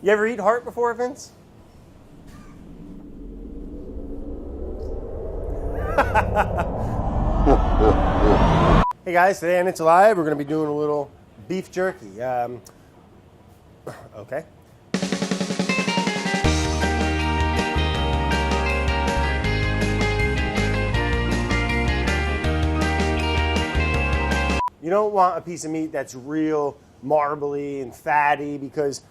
You ever eat heart before, Vince? Hey guys, today on It's Alive, we're going to be doing a little beef jerky. Okay. You don't want a piece of meat that's real marbly and fatty, because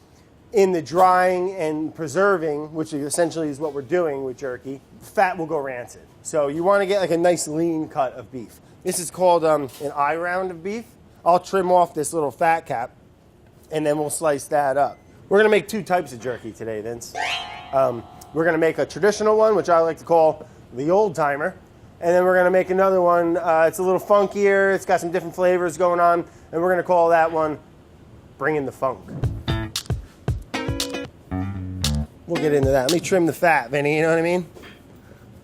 in the drying and preserving, which essentially is what we're doing with jerky, fat will go rancid. So you want to get like a nice lean cut of beef. This is called an eye round of beef. I'll trim off this little fat cap and then we'll slice that up. We're going to make two types of jerky today, Vince. We're going to make a traditional one, which I like to call the old timer. And then we're going to make another one. It's a little funkier. It's got some different flavors going on. And we're going to call that one Bringin the Funk. We'll get into that. Let me trim the fat, Vinny, you know what I mean?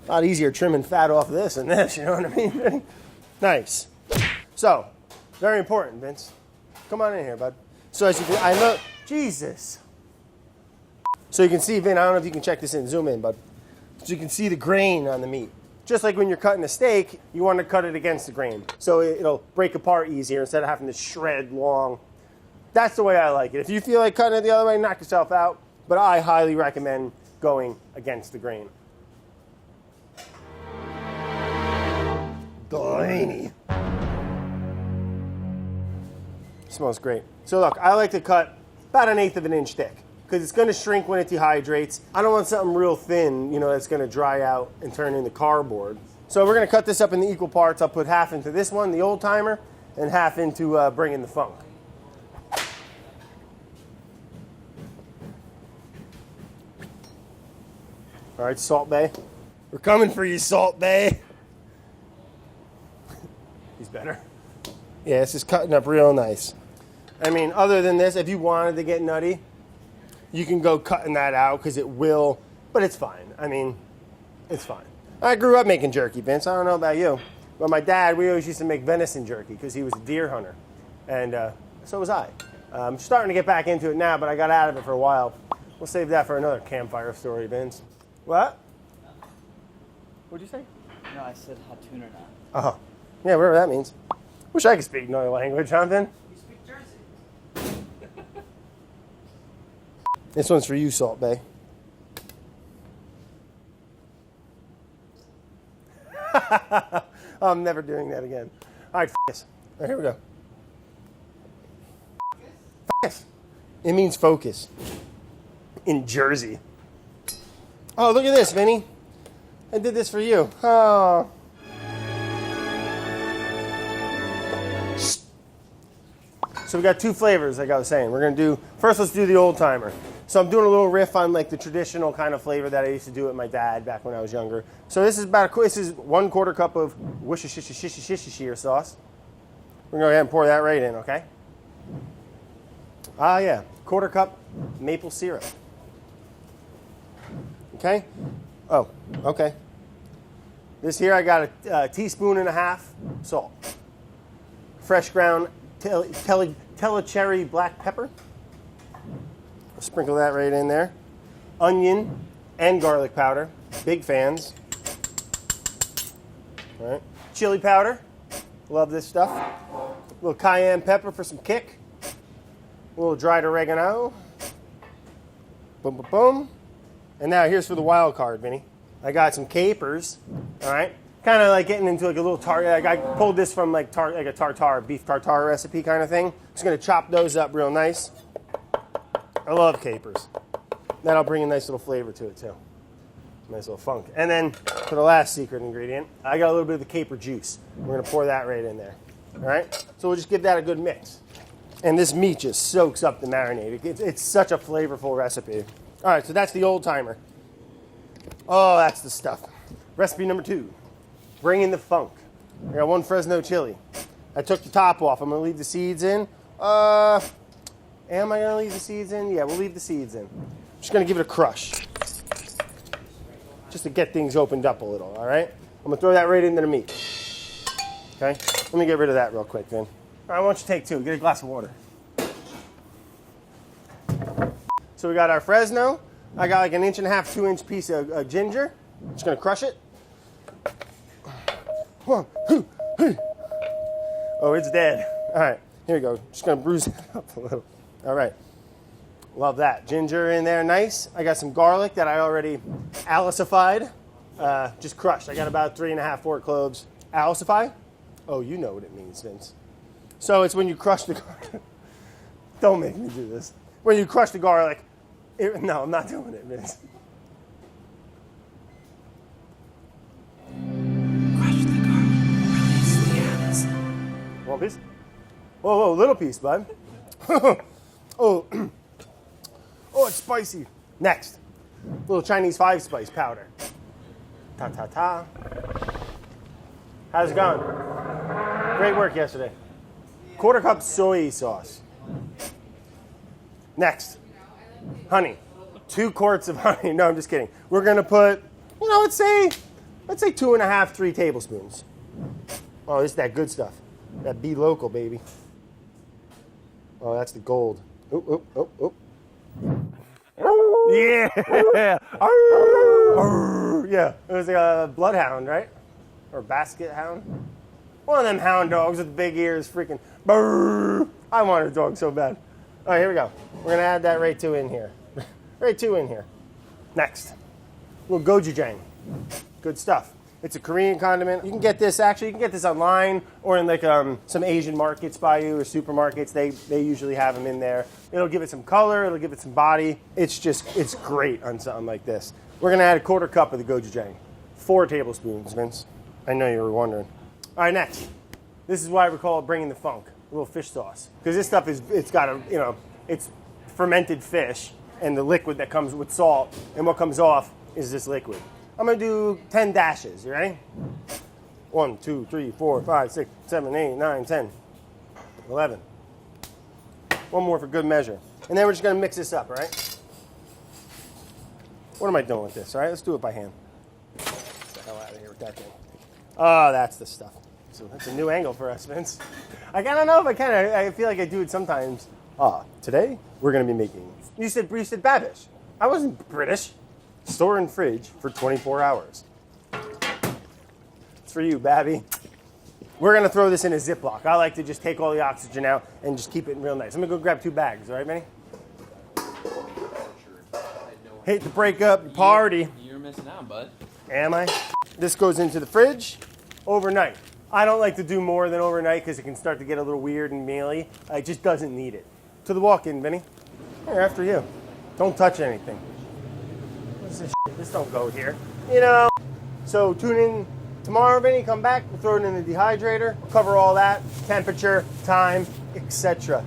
A lot easier trimming fat off of this than this, you know what I mean? Nice. So, very important, Vince. Come on in here, bud. So as you can, I know, Jesus. So you can see, Vin, I don't know if you can check this in, zoom in, bud. So you can see the grain on the meat. Just like when you're cutting a steak, you want to cut it against the grain. So it'll break apart easier instead of having to shred long. That's the way I like it. If you feel like cutting it the other way, knock yourself out. But I highly recommend going against the grain. Delaney. Smells great. So look, I like to cut about 1/8 of an inch thick because it's going to shrink when it dehydrates. I don't want something real thin, you know, that's going to dry out and turn into cardboard. So we're going to cut this up into equal parts. I'll put half into this one, the old timer, and half into Bringin the Funk. All right, Salt Bay. We're coming for you, Salt Bay. He's better. Yeah, this is cutting up real nice. I mean, other than this, if you wanted to get nutty, you can go cutting that out because it will, but it's fine. I mean, it's fine. I grew up making jerky, Vince. I don't know about you, but my dad, we always used to make venison jerky because he was a deer hunter, and so was I. I'm starting to get back into it now, but I got out of it for a while. We'll save that for another campfire story, Vince. What? What'd you say? No, I said hatun or not. Oh, yeah, whatever that means. Wish I could speak another language, huh, Vin? You speak Jersey. This one's for you, Salt Bay. I'm never doing that again. All right, this. All right, here we go. Focus. It means focus. In Jersey. Oh, look at this, Vinny. I did this for you. Oh. So we got two flavors, like I was saying. We're going to do, first let's do the old timer. So I'm doing a little riff on like the traditional kind of flavor that I used to do with my dad back when I was younger. So this is this is 1/4 cup of Worcestershire sauce. We're going to go ahead and pour that right in, okay? Ah, yeah. 1/4 cup maple syrup. Okay? Oh, okay. This here, I got a teaspoon and a half salt. Fresh ground Tellicherry black pepper. I'll sprinkle that right in there. Onion and garlic powder. Big fans. All right. Chili powder. Love this stuff. A little cayenne pepper for some kick. A little dried oregano. Boom, boom, boom. And now here's for the wild card, Vinny. I got some capers. All right. Kind of like getting into like a little like I pulled this from like a tartare, beef tartare recipe kind of thing. Just gonna chop those up real nice. I love capers. That'll bring a nice little flavor to it too. Nice little funk. And then for the last secret ingredient, I got a little bit of the caper juice. We're gonna pour that right in there. All right. So we'll just give that a good mix. And this meat just soaks up the marinade. It's such a flavorful recipe. All right. So that's the old timer. Oh, that's the stuff. Recipe number 2. Bringin the Funk. I got 1 Fresno chili. I took the top off. I'm going to leave the seeds in. Am I going to leave the seeds in? Yeah, we'll leave the seeds in. I'm just going to give it a crush. Just to get things opened up a little, all right? I'm going to throw that right into the meat. Okay? Let me get rid of that real quick, then. All right, why don't you take 2? Get a glass of water. So we got our Fresno. I got like an 1.5 inch, 2 inch piece of ginger. Just gonna crush it. 1, 2, 3. Oh, it's dead. All right, here we go. Just gonna bruise it up a little. All right, love that. Ginger in there, nice. I got some garlic that I already alicified, just crushed. I got about 3.5, 4 cloves. Alicify? Oh, you know what it means, Vince. So it's when you crush the garlic. Don't make me do this. When you crush the garlic. No, I'm not doing it, Vince. Crush the garlic, release the acid. One piece? Whoa, whoa, little piece, bud. Oh, oh, it's spicy. Next, little Chinese 5-spice powder. Ta ta ta. How's it going? Great work yesterday. 1/4 cup soy sauce. Next, honey. 2 quarts of honey. No, I'm just kidding. We're gonna put, let's say 2.5, 3 tablespoons. Oh, this is that good stuff. That Be Local, baby. Oh, that's the gold. Oh, oh, oh, oh. Yeah. Yeah. It was a bloodhound, right? Or basket hound. One of them hound dogs with the big ears, freaking. I want a dog so bad. All right, here we go. We're gonna add that right to in here. Right to in here. Next, a little gochujang. Good stuff. It's a Korean condiment. You can get this online or in like some Asian markets by you or supermarkets. They usually have them in there. It'll give it some color. It'll give it some body. It's great on something like this. We're gonna add 1/4 cup of the gochujang. 4 tablespoons, Vince. I know you were wondering. All right, next. This is why we call it Bringin the Funk. A little fish sauce. Because this stuff it's fermented fish and the liquid that comes with salt, and what comes off is this liquid. I'm gonna do 10 dashes. You ready? 1, 2, 3, 4, 5, 6, 7, 8, 9, 10, 11. One more for good measure. And then we're just gonna mix this up, all right? What am I doing with this? All right, let's do it by hand. Get the hell out of here with that thing. Oh, that's the stuff. So that's a new angle for us, Vince. I don't know if I can. I feel like I do it sometimes. Today we're gonna be making. You said Babish. I wasn't British. Store in fridge for 24 hours. It's for you, Babby. We're gonna throw this in a Ziploc. I like to just take all the oxygen out and just keep it real nice. I'm gonna go grab 2 bags. All right, Benny? Hate to break up the party. You're missing out, bud. Am I? This goes into the fridge overnight. I don't like to do more than overnight because it can start to get a little weird and mealy. It just doesn't need it. To the walk-in, Benny. Here, after you. Don't touch anything. What's this shit? This don't go here. So tune in tomorrow, Benny. Come back. We'll throw it in the dehydrator. We'll cover all that. Temperature, time, etc.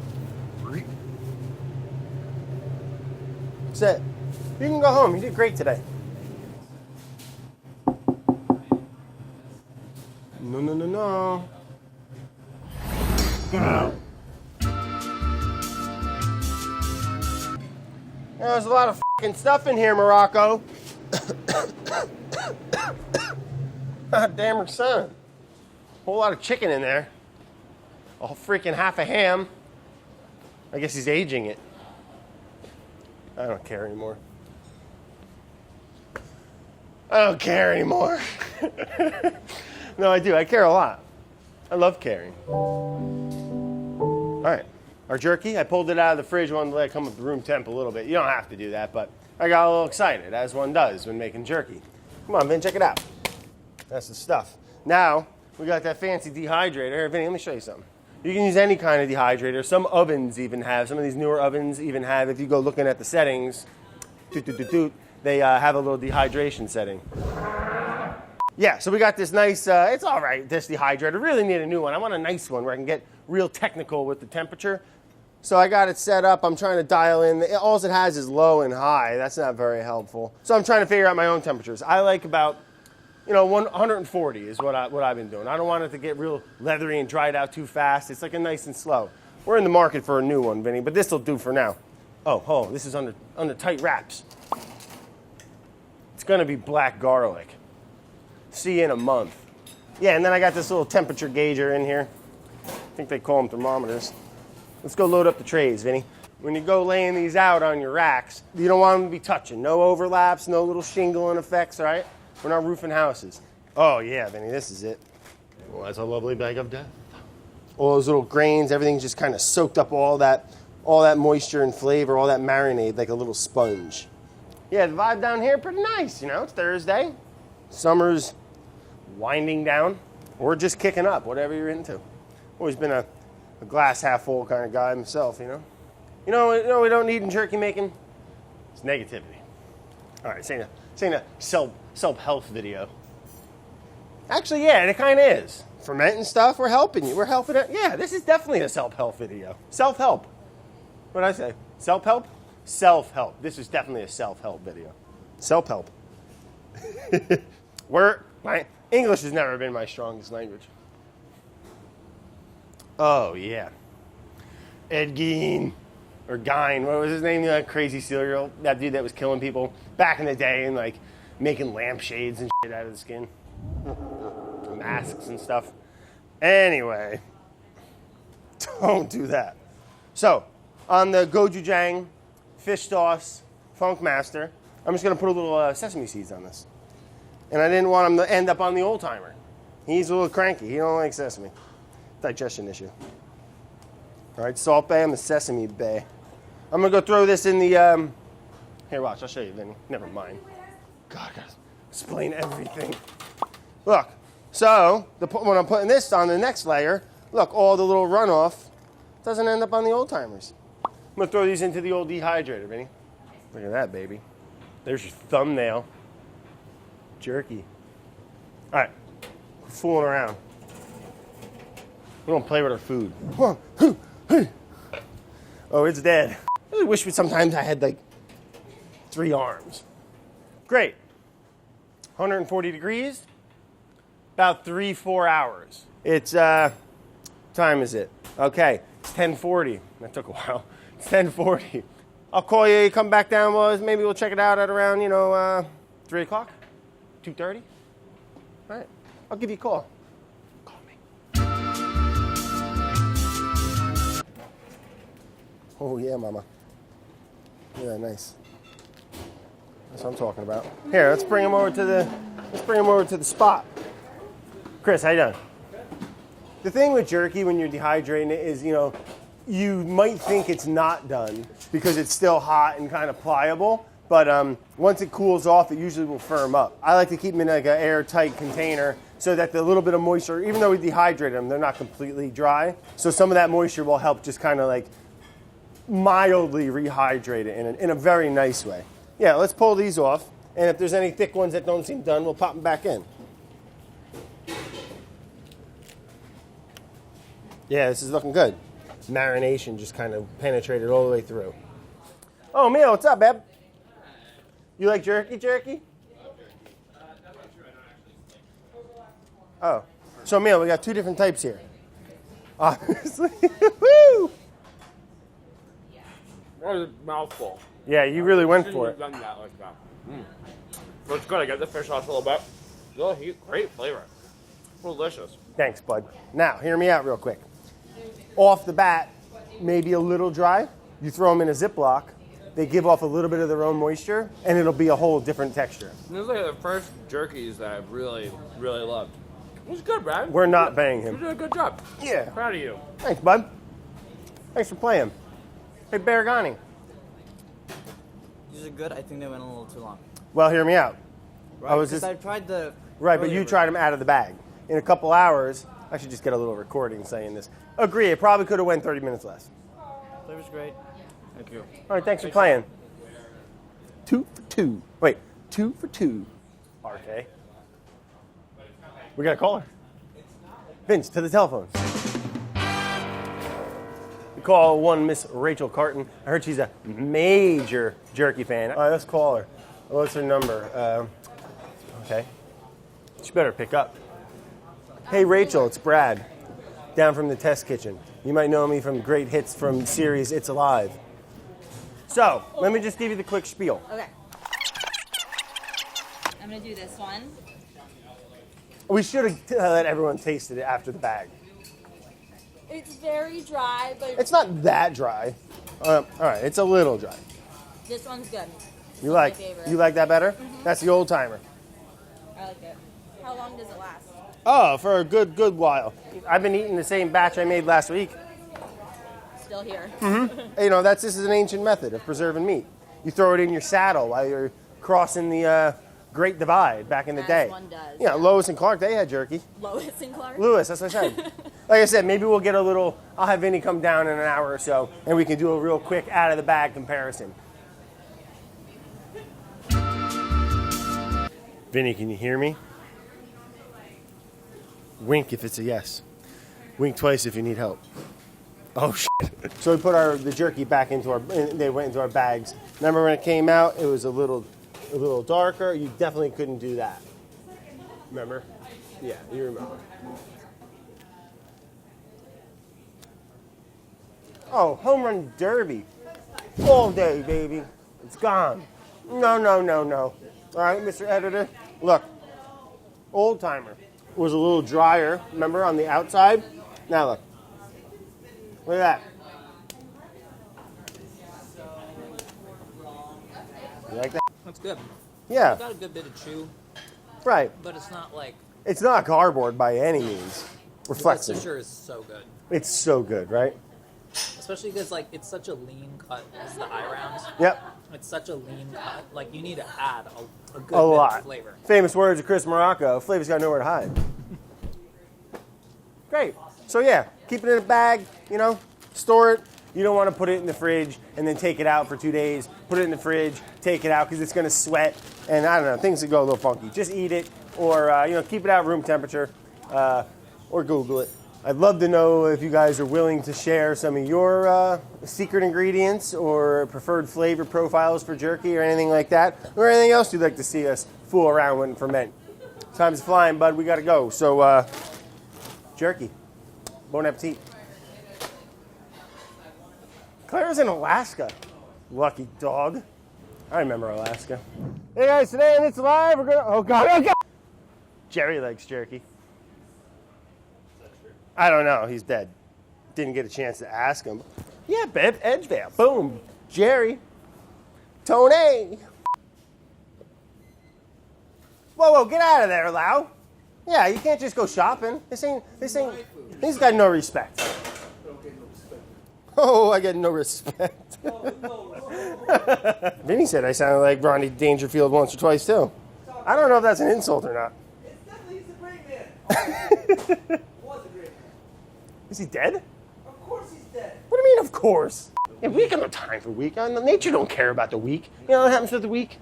That's it. You can go home. You did great today. No. There's a lot of fucking stuff in here, Morocco. God damn her son. Whole lot of chicken in there. A whole freaking half a ham. I guess he's aging it. I don't care anymore. No, I do. I care a lot. I love caring. All right. Our jerky, I pulled it out of the fridge, wanted to let it come up to room temp a little bit. You don't have to do that, but I got a little excited, as one does when making jerky. Come on, Vin, check it out. That's the stuff. Now, we got that fancy dehydrator. Here, Vinny, let me show you something. You can use any kind of dehydrator. Some ovens even have, some of these newer ovens even have, if you go looking at the settings, they have a little dehydration setting. Yeah, so we got this nice, it's all right, this dehydrator. Really need a new one. I want a nice one where I can get real technical with the temperature. So I got it set up. I'm trying to dial in. All it has is low and high. That's not very helpful. So I'm trying to figure out my own temperatures. I like about, 140 is what I've been doing. I don't want it to get real leathery and dried out too fast. It's like a nice and slow. We're in the market for a new one, Vinny, but this will do for now. Oh, this is under tight wraps. It's going to be black garlic. See you in a month. Yeah, and then I got this little temperature gauger in here. I think they call them thermometers. Let's go load up the trays, Vinny. when you go laying these out on your racks, you don't want them to be touching. No overlaps, no little shingling effects, all right? We're not roofing houses. Oh, yeah, Vinny, this is it. Well, that's a lovely bag of death. All those little grains, everything's just kind of soaked up all that moisture and flavor, all that marinade like a little sponge. Yeah, the vibe down here pretty nice, you know. It's Thursday. Summer's winding down or just kicking up, whatever you're into. Always been a glass half full kind of guy myself, you know. You know we don't need in jerky making? It's negativity. All right, saying a self-help video. Actually, yeah, it kind of is. Fermenting stuff, we're helping you. We're helping it. Yeah, this is definitely a self-help video. Self-help. What did I say? Self-help? Self-help. This is definitely a self-help video. Self-help. English has never been my strongest language. Oh, yeah. Ed Gein. Or Gein. What was his name? That crazy cereal. That dude that was killing people back in the day and like making lampshades and shit out of the skin. Masks and stuff. Anyway. Don't do that. So, on the gochujang fish sauce funk master, I'm just going to put a little sesame seeds on this. And I didn't want him to end up on the old timer. He's a little cranky. He don't like sesame. Digestion issue. All right, Salt Bay. I'm the Sesame Bay. I'm going to go throw this in the... Here, watch. I'll show you, Vinny. Never mind. God, I got to explain everything. Look. So, when I'm putting this on the next layer, look, all the little runoff doesn't end up on the old timers. I'm going to throw these into the old dehydrator, Vinny. Look at that, baby. There's your thumbnail. Jerky. All right. We're fooling around. We don't play with our food. Oh, it's dead. I really wish sometimes I had like 3 arms. Great. 140 degrees. About 3-4 hours. It's, time is it? Okay, it's 10:40. That took a while. It's 10:40. I'll call you, come back down, maybe we'll check it out at around, 3 o'clock, 2:30. All right, I'll give you a call. Call me. Oh yeah, mama. Yeah, nice. That's what I'm talking about. Here, let's bring him over to the spot. Chris, how you doing? The thing with jerky when you're dehydrating it is, you might think it's not done because it's still hot and kind of pliable, but once it cools off, it usually will firm up. I like to keep them in like an airtight container so that the little bit of moisture, even though we dehydrate them, they're not completely dry. So some of that moisture will help just kind of like mildly rehydrate it in a very nice way. Yeah, let's pull these off, and if there's any thick ones that don't seem done, we'll pop them back in. Yeah, this is looking good. Marination just kind of penetrated all the way through. Oh, Mia, what's up, babe? You like jerky? Oh. So, Mia, we got 2 different types here. Obviously. Woo! That was a mouthful. Yeah, you really went for it. Done that like that. So it's good. I get the fish sauce a little bit. Little heat, great flavor. Delicious. Thanks, bud. Now, hear me out real quick. Off the bat, maybe a little dry. You throw them in a Ziploc. They give off a little bit of their own moisture, and it'll be a whole different texture. This is like the first jerkies that I've really, really loved. It was good, Brad. We're not banging him. You did a good job. Yeah. Proud of you. Thanks, bud. Thanks for playing. Hey, Baragani. These are good. I think they went a little too long. Well, hear me out. Right, I tried the... Right, but you tried them out of the bag. In a couple hours, I should just get a little recording saying this. Agree, it probably could have went 30 minutes less. Flavor's great. Thank you. All right, thanks for playing. 2 for 2. Wait, 2 for 2. RK. We got a caller. Vince, to the telephone. We call one Miss Rachel Carton. I heard she's a major jerky fan. All right, let's call her. What's her number? Okay. She better pick up. Hey, Rachel, it's Brad, down from the test kitchen. You might know me from great hits from series It's Alive. So, let me just give you the quick spiel. Okay. I'm going to do this one. We should have let everyone taste it after the bag. It's very dry, but It's not that dry. All right, it's a little dry. This one's good. You My favorite. like that better? That's the old timer. I like it. How long does it last? Oh, for a good while. I've been eating the same batch I made last week. Still here. You know, this is an ancient method of preserving meat. You throw it in your saddle while you're crossing the Great Divide back in the As day. one does, Yeah, yeah. Lois and Clark, they had jerky. Lois and Clark. Lewis, that's what I said. Like I said, maybe we'll get a little, I'll have Vinny come down in an hour or so, and we can do a real quick out-of-the-bag comparison. Vinny, can you hear me? Wink if it's a yes. Wink twice if you need help. Oh, shit. So we put the jerky back they went into our bags. Remember when it came out, it was a little darker. You definitely couldn't do that. Remember? Yeah, you remember. Oh, home run derby. All day, baby. It's gone. No. All right, Mr. Editor. Look, old timer was a little drier, remember, on the outside? Now look. Look at that. You like that? That's good. Yeah, It's got a good bit of chew, right. but it's not like. It's not cardboard by any means. Reflexive. Worcestershire is so good. It's so good, right? Especially because like it's such a lean cut as the eye rounds. Yep. It's such a lean cut. Like you need to add a good A bit lot. of flavor. Famous words of Chris Morocco. Flavor's got nowhere to hide. Great. So yeah, keep it in a bag, store it. You don't want to put it in the fridge and then take it out for 2 days. Put it in the fridge, take it out because it's going to sweat. And I don't know, things that go a little funky. Just eat it or, keep it out room temperature or Google it. I'd love to know if you guys are willing to share some of your secret ingredients or preferred flavor profiles for jerky or anything like that, or anything else you'd like to see us fool around with and ferment. Time's flying, bud. We got to go. So, jerky. Bon appetit. Claire's in Alaska. Lucky dog. I remember Alaska. Hey guys, today on It's Live, we're gonna. Oh God. Jerry likes jerky. I don't know. He's dead. Didn't get a chance to ask him. Yeah, babe. Edgevale. Boom. Jerry. Tony. Whoa, get out of there, Lau. Yeah, you can't just go shopping. This ain't. He's got no respect. Oh, I get no respect. Vinny said I sounded like Ronnie Dangerfield once or twice, too. I don't know if that's an insult or not. It's definitely, he's a great man. Was a great man. Is he dead? Of course he's dead. What do you mean, of course? Yeah, we got no time for week. Nature don't care about the week. You know what happens with the week?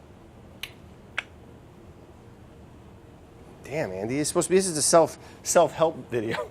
Damn, Andy, this is a self-help video.